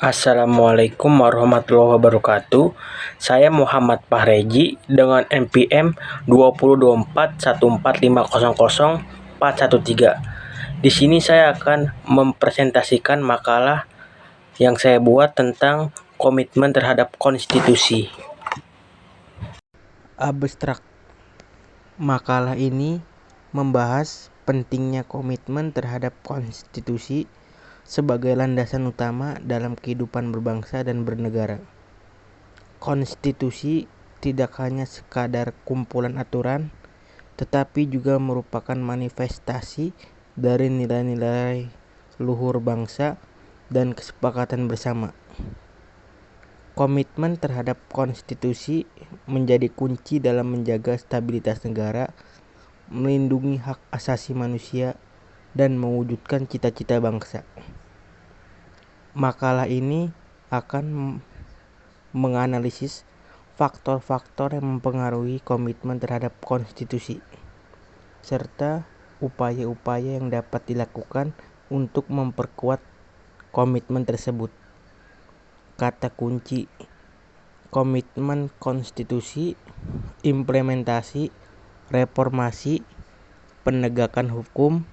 Assalamualaikum warahmatullahi wabarakatuh. Saya Muhammad Fahreji dengan NPM 202414500413. Di sini saya akan mempresentasikan makalah yang saya buat tentang komitmen terhadap konstitusi. Abstrak. Makalah ini membahas pentingnya komitmen terhadap konstitusi sebagai landasan utama dalam kehidupan berbangsa dan bernegara. Konstitusi tidak hanya sekadar kumpulan aturan, tetapi juga merupakan manifestasi dari nilai-nilai luhur bangsa dan kesepakatan bersama. Komitmen terhadap konstitusi menjadi kunci dalam menjaga stabilitas negara, melindungi hak asasi manusia, dan mewujudkan cita-cita bangsa. Makalah ini akan menganalisis faktor-faktor yang mempengaruhi komitmen terhadap konstitusi, serta upaya-upaya yang dapat dilakukan untuk memperkuat komitmen tersebut. Kata kunci: komitmen konstitusi, implementasi, reformasi, penegakan hukum,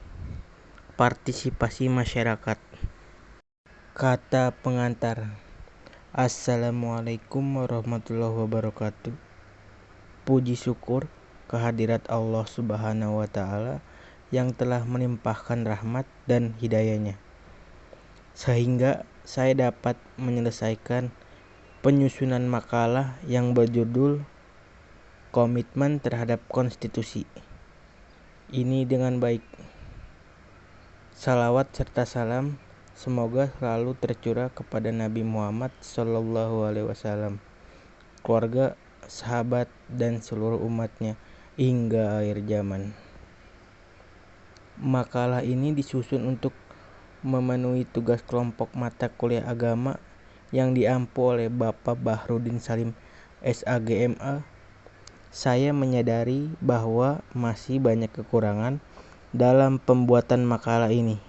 partisipasi masyarakat. Kata pengantar: Assalamualaikum warahmatullahi wabarakatuh. Puji syukur kehadirat Allah Subhanahu wa Ta'ala yang telah melimpahkan rahmat dan hidayahnya, sehingga saya dapat menyelesaikan penyusunan makalah yang berjudul Komitmen terhadap Konstitusi ini dengan baik. Salawat serta salam semoga selalu tercurah kepada Nabi Muhammad SAW, keluarga, sahabat, dan seluruh umatnya hingga akhir zaman. Makalah ini disusun untuk memenuhi tugas kelompok mata kuliah agama yang diampu oleh Bapak Bahrudin Salim SAGMA. Saya menyadari bahwa masih banyak kekurangan dalam pembuatan makalah ini,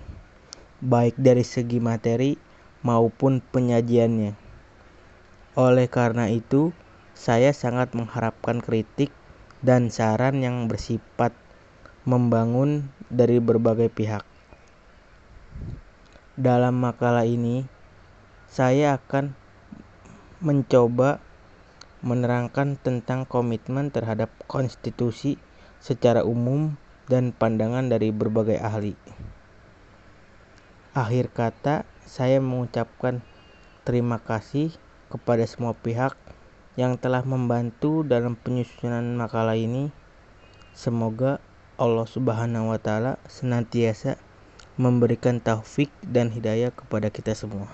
baik dari segi materi maupun penyajiannya. Oleh karena itu, saya sangat mengharapkan kritik dan saran yang bersifat membangun dari berbagai pihak. Dalam makalah ini, saya akan mencoba menerangkan tentang komitmen terhadap konstitusi secara umum dan pandangan dari berbagai ahli. Akhir kata, saya mengucapkan terima kasih kepada semua pihak yang telah membantu dalam penyusunan makalah ini. Semoga Allah Subhanahu wa Ta'ala senantiasa memberikan taufik dan hidayah kepada kita semua.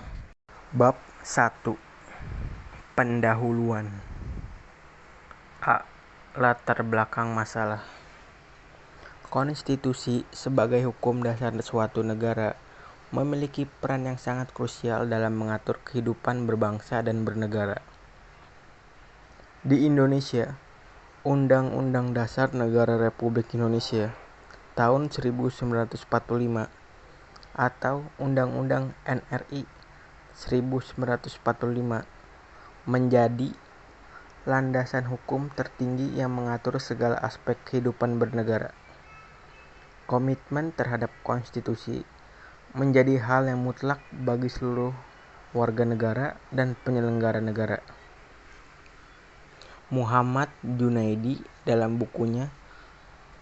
Bab 1. Pendahuluan. A. Latar belakang masalah. Konstitusi sebagai hukum dasar suatu negara memiliki peran yang sangat krusial dalam mengatur kehidupan berbangsa dan bernegara. Di Indonesia, Undang-Undang Dasar Negara Republik Indonesia tahun 1945 atau Undang-Undang NRI 1945 menjadi landasan hukum tertinggi yang mengatur segala aspek kehidupan bernegara. Komitmen terhadap konstitusi menjadi hal yang mutlak bagi seluruh warga negara dan penyelenggara negara. Muhammad Junaidi dalam bukunya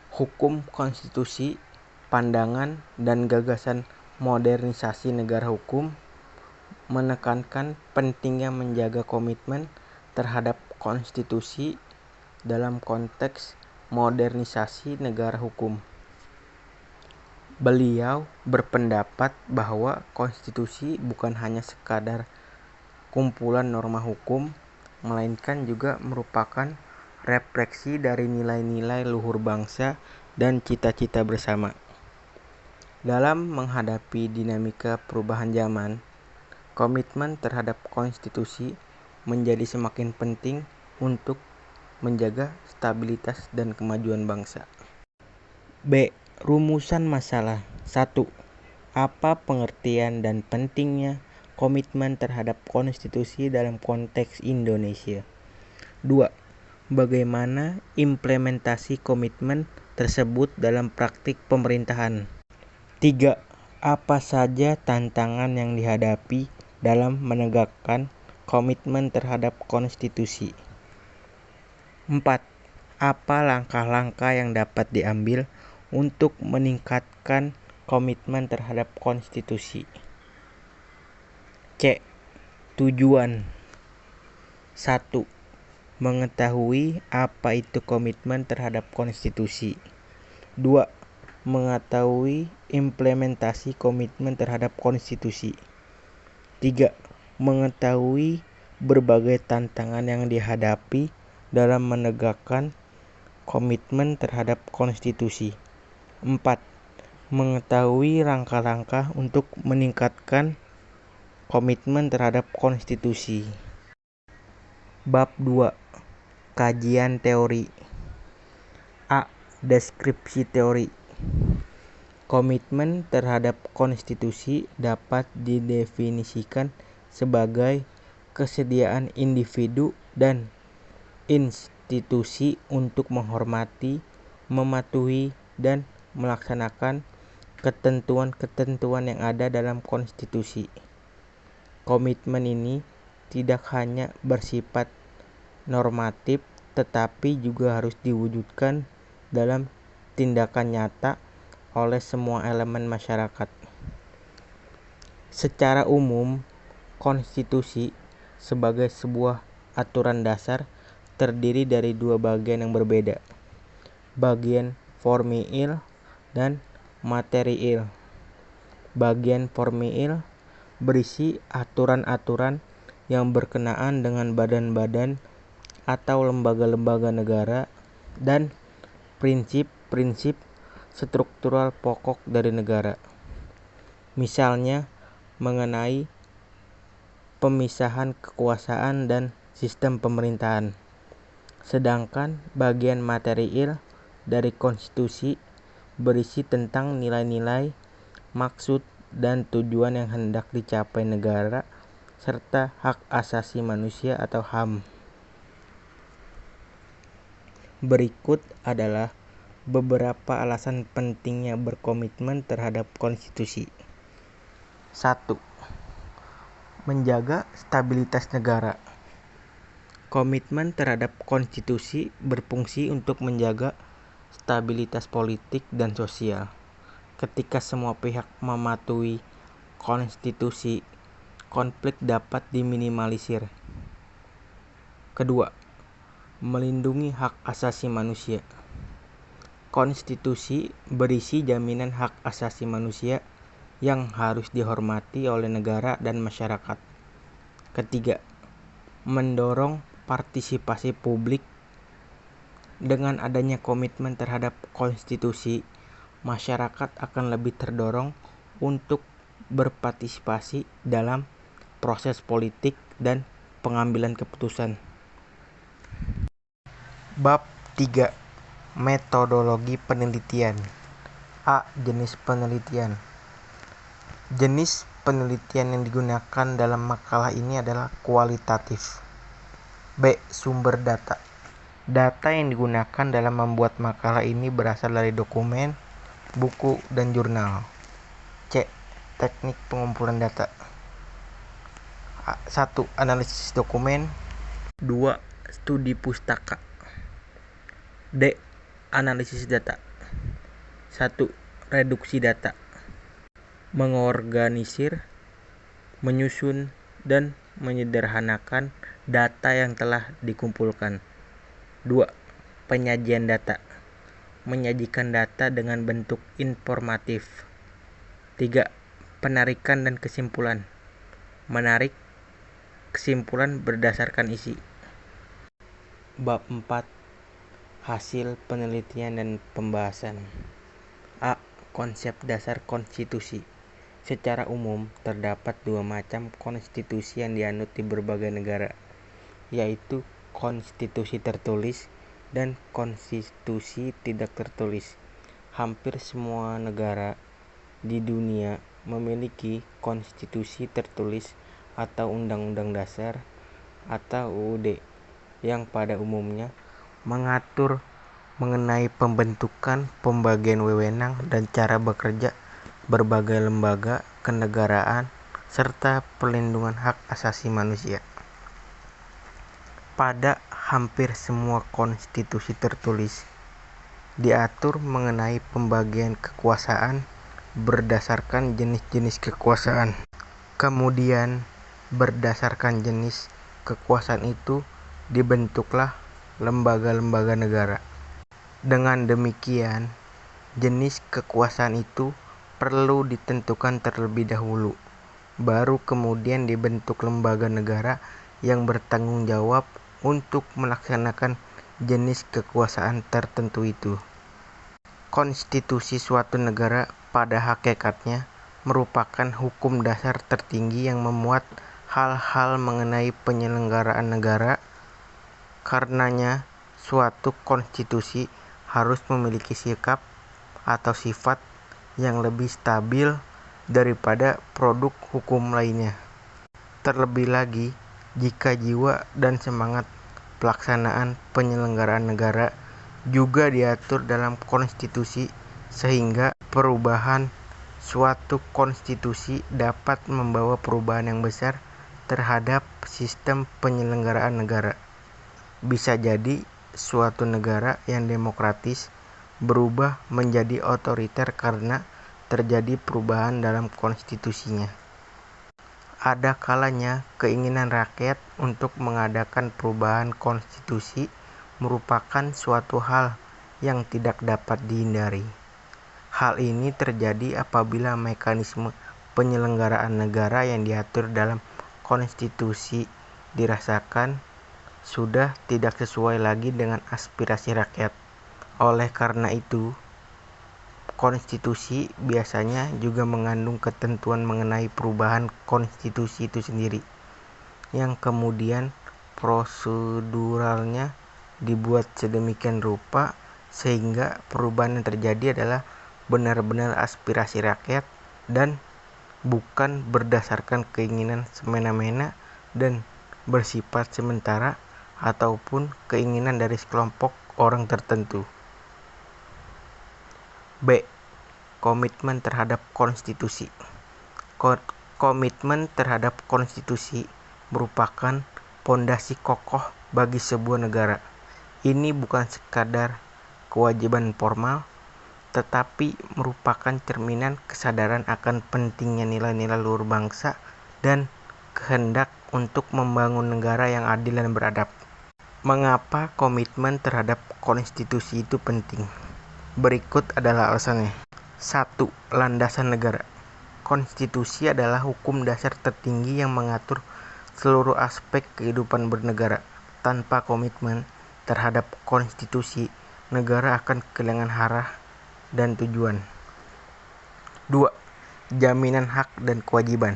Hukum Konstitusi, Pandangan dan Gagasan Modernisasi Negara Hukum menekankan pentingnya menjaga komitmen terhadap konstitusi dalam konteks modernisasi negara hukum. Beliau berpendapat bahwa konstitusi bukan hanya sekadar kumpulan norma hukum, melainkan juga merupakan refleksi dari nilai-nilai luhur bangsa dan cita-cita bersama. Dalam menghadapi dinamika perubahan zaman, komitmen terhadap konstitusi menjadi semakin penting untuk menjaga stabilitas dan kemajuan bangsa. B. Rumusan masalah. 1. Apa pengertian dan pentingnya komitmen terhadap konstitusi dalam konteks Indonesia. 2. Bagaimana implementasi komitmen tersebut dalam praktik pemerintahan. 3. Apa saja tantangan yang dihadapi dalam menegakkan komitmen terhadap konstitusi. 4. Apa langkah-langkah yang dapat diambil untuk meningkatkan komitmen terhadap konstitusi. C. Tujuan. 1. Mengetahui apa itu komitmen terhadap konstitusi. 2. Mengetahui implementasi komitmen terhadap konstitusi. 3. Mengetahui berbagai tantangan yang dihadapi dalam menegakkan komitmen terhadap konstitusi. 4. Mengetahui langkah-langkah untuk meningkatkan komitmen terhadap konstitusi. Bab 2. Kajian teori. A. Deskripsi teori. Komitmen terhadap konstitusi dapat didefinisikan sebagai kesediaan individu dan institusi untuk menghormati, mematuhi, dan melaksanakan ketentuan-ketentuan yang ada dalam konstitusi. Komitmen ini tidak hanya bersifat normatif, tetapi juga harus diwujudkan dalam tindakan nyata oleh semua elemen masyarakat. Secara umum, konstitusi sebagai sebuah aturan dasar terdiri dari dua bagian yang berbeda, bagian formil dan materiil. Bagian formil berisi aturan-aturan yang berkenaan dengan badan-badan atau lembaga-lembaga negara dan prinsip-prinsip struktural pokok dari negara. Misalnya mengenai pemisahan kekuasaan dan sistem pemerintahan. Sedangkan bagian materiil dari konstitusi berisi tentang nilai-nilai, maksud, dan tujuan yang hendak dicapai negara serta hak asasi manusia atau HAM. Berikut adalah beberapa alasan pentingnya berkomitmen terhadap konstitusi. 1. Menjaga stabilitas negara. Komitmen terhadap konstitusi berfungsi untuk menjaga stabilitas politik dan sosial. Ketika semua pihak mematuhi konstitusi, konflik dapat diminimalisir. Kedua, melindungi hak asasi manusia. Konstitusi berisi jaminan hak asasi manusia yang harus dihormati oleh negara dan masyarakat. Ketiga, mendorong partisipasi publik. Dengan adanya komitmen terhadap konstitusi, masyarakat akan lebih terdorong untuk berpartisipasi dalam proses politik dan pengambilan keputusan. Bab 3. Metodologi penelitian. A. Jenis penelitian. Jenis penelitian yang digunakan dalam makalah ini adalah kualitatif. B. Sumber data. Data yang digunakan dalam membuat makalah ini berasal dari dokumen, buku, dan jurnal. C. Teknik pengumpulan data. 1. Analisis dokumen. 2. Studi pustaka. D. Analisis data. 1. Reduksi data. Mengorganisir, menyusun, dan menyederhanakan data yang telah dikumpulkan. 2. Penyajian data. Menyajikan data dengan bentuk informatif. 3. Penarikan dan kesimpulan. Menarik kesimpulan berdasarkan isi. Bab 4. Hasil penelitian dan pembahasan. A. Konsep dasar konstitusi. Secara umum, terdapat dua macam konstitusi yang dianut di berbagai negara, yaitu konstitusi tertulis dan konstitusi tidak tertulis. Hampir semua negara di dunia memiliki konstitusi tertulis atau Undang-Undang Dasar atau UUD yang pada umumnya mengatur mengenai pembentukan, pembagian wewenang, dan cara bekerja berbagai lembaga kenegaraan serta perlindungan hak asasi manusia. Pada hampir semua konstitusi tertulis diatur mengenai pembagian kekuasaan berdasarkan jenis-jenis kekuasaan. Kemudian berdasarkan jenis kekuasaan itu dibentuklah lembaga-lembaga negara. Dengan demikian, jenis kekuasaan itu perlu ditentukan terlebih dahulu, baru kemudian dibentuk lembaga negara yang bertanggung jawab untuk melaksanakan jenis kekuasaan tertentu itu. Konstitusi suatu negara pada hakikatnya merupakan hukum dasar tertinggi yang memuat hal-hal mengenai penyelenggaraan negara. Karenanya, suatu konstitusi harus memiliki sikap atau sifat yang lebih stabil daripada produk hukum lainnya. Terlebih lagi, jika jiwa dan semangat pelaksanaan penyelenggaraan negara juga diatur dalam konstitusi, sehingga perubahan suatu konstitusi dapat membawa perubahan yang besar terhadap sistem penyelenggaraan negara. Bisa jadi suatu negara yang demokratis berubah menjadi otoriter karena terjadi perubahan dalam konstitusinya. Ada kalanya keinginan rakyat untuk mengadakan perubahan konstitusi merupakan suatu hal yang tidak dapat dihindari. Hal ini terjadi apabila mekanisme penyelenggaraan negara yang diatur dalam konstitusi dirasakan sudah tidak sesuai lagi dengan aspirasi rakyat. Oleh karena itu, konstitusi biasanya juga mengandung ketentuan mengenai perubahan konstitusi itu sendiri, yang kemudian proseduralnya dibuat sedemikian rupa sehingga perubahan yang terjadi adalah benar-benar aspirasi rakyat dan bukan berdasarkan keinginan semena-mena dan bersifat sementara ataupun keinginan dari sekelompok orang tertentu. B. Komitmen terhadap konstitusi. Komitmen terhadap konstitusi merupakan pondasi kokoh bagi sebuah negara. Ini bukan sekadar kewajiban formal, tetapi merupakan cerminan kesadaran akan pentingnya nilai-nilai luhur bangsa dan kehendak untuk membangun negara yang adil dan beradab. Mengapa komitmen terhadap konstitusi itu penting? Berikut adalah alasannya. 1. Landasan negara. Konstitusi adalah hukum dasar tertinggi yang mengatur seluruh aspek kehidupan bernegara. Tanpa komitmen terhadap konstitusi, negara akan kehilangan arah dan tujuan. 2. Jaminan hak dan kewajiban.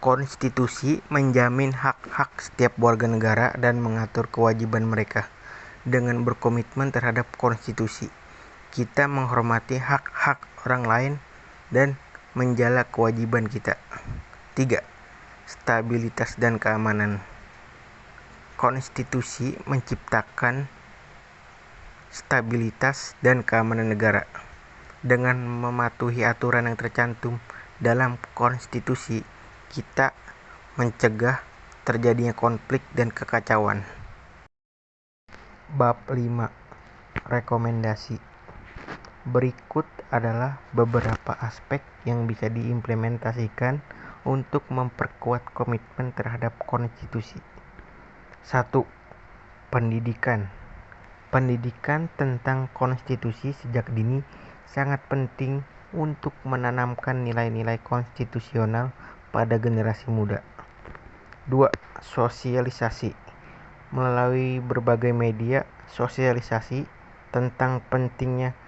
Konstitusi menjamin hak-hak setiap warga negara dan mengatur kewajiban mereka. Dengan berkomitmen terhadap konstitusi, kita menghormati hak-hak orang lain dan menjaga kewajiban kita. 3. Stabilitas dan keamanan. Konstitusi menciptakan stabilitas dan keamanan negara. Dengan mematuhi aturan yang tercantum dalam konstitusi, kita mencegah terjadinya konflik dan kekacauan. Bab 5. Rekomendasi. Berikut adalah beberapa aspek yang bisa diimplementasikan untuk memperkuat komitmen terhadap konstitusi. 1. Pendidikan. Pendidikan tentang konstitusi sejak dini sangat penting untuk menanamkan nilai-nilai konstitusional pada generasi muda. 2. Sosialisasi. Melalui berbagai media, sosialisasi tentang pentingnya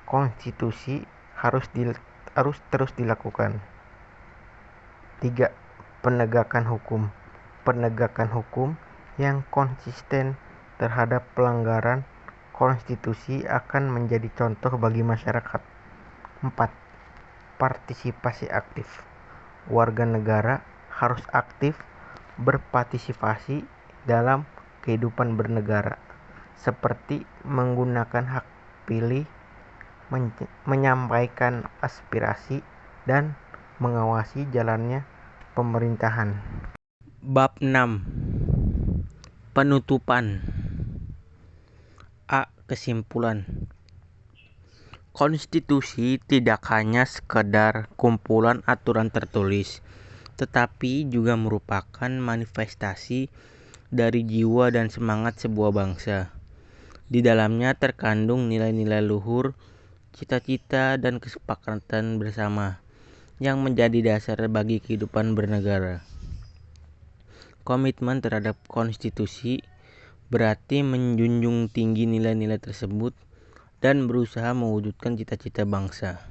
konstitusi harus terus dilakukan. 3. Penegakan hukum. Penegakan hukum yang konsisten terhadap pelanggaran konstitusi akan menjadi contoh bagi masyarakat. 4. Partisipasi aktif. Warga negara harus aktif berpartisipasi dalam kehidupan bernegara, seperti menggunakan hak pilih, menyampaikan aspirasi, dan mengawasi jalannya pemerintahan. Bab 6. Penutupan. A. Kesimpulan. Konstitusi tidak hanya sekedar kumpulan aturan tertulis, tetapi juga merupakan manifestasi dari jiwa dan semangat sebuah bangsa. Di dalamnya terkandung nilai-nilai luhur, cita-cita, dan kesepakatan bersama yang menjadi dasar bagi kehidupan bernegara. Komitmen terhadap konstitusi berarti menjunjung tinggi nilai-nilai tersebut dan berusaha mewujudkan cita-cita bangsa.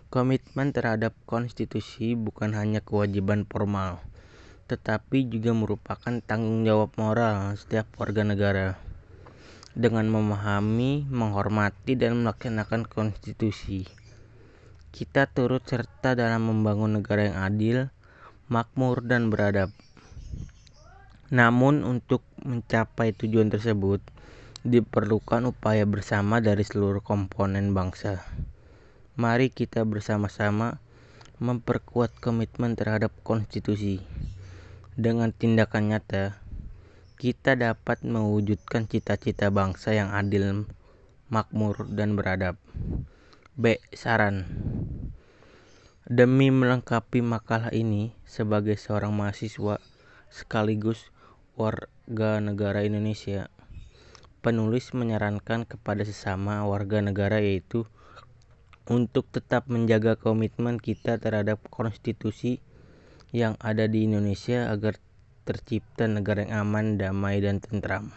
Komitmen terhadap konstitusi bukan hanya kewajiban formal, tetapi juga merupakan tanggung jawab moral setiap warga negara. Dengan memahami, menghormati, dan melaksanakan konstitusi, kita turut serta dalam membangun negara yang adil, makmur, dan beradab. Namun untuk mencapai tujuan tersebut, diperlukan upaya bersama dari seluruh komponen bangsa. Mari kita bersama-sama memperkuat komitmen terhadap konstitusi. Dengan tindakan nyata, kita dapat mewujudkan cita-cita bangsa yang adil, makmur, dan beradab. B. Saran. Demi melengkapi makalah ini, sebagai seorang mahasiswa sekaligus warga negara Indonesia, penulis menyarankan kepada sesama warga negara yaitu untuk tetap menjaga komitmen kita terhadap konstitusi yang ada di Indonesia agar tercipta negara yang aman, damai, dan tentram.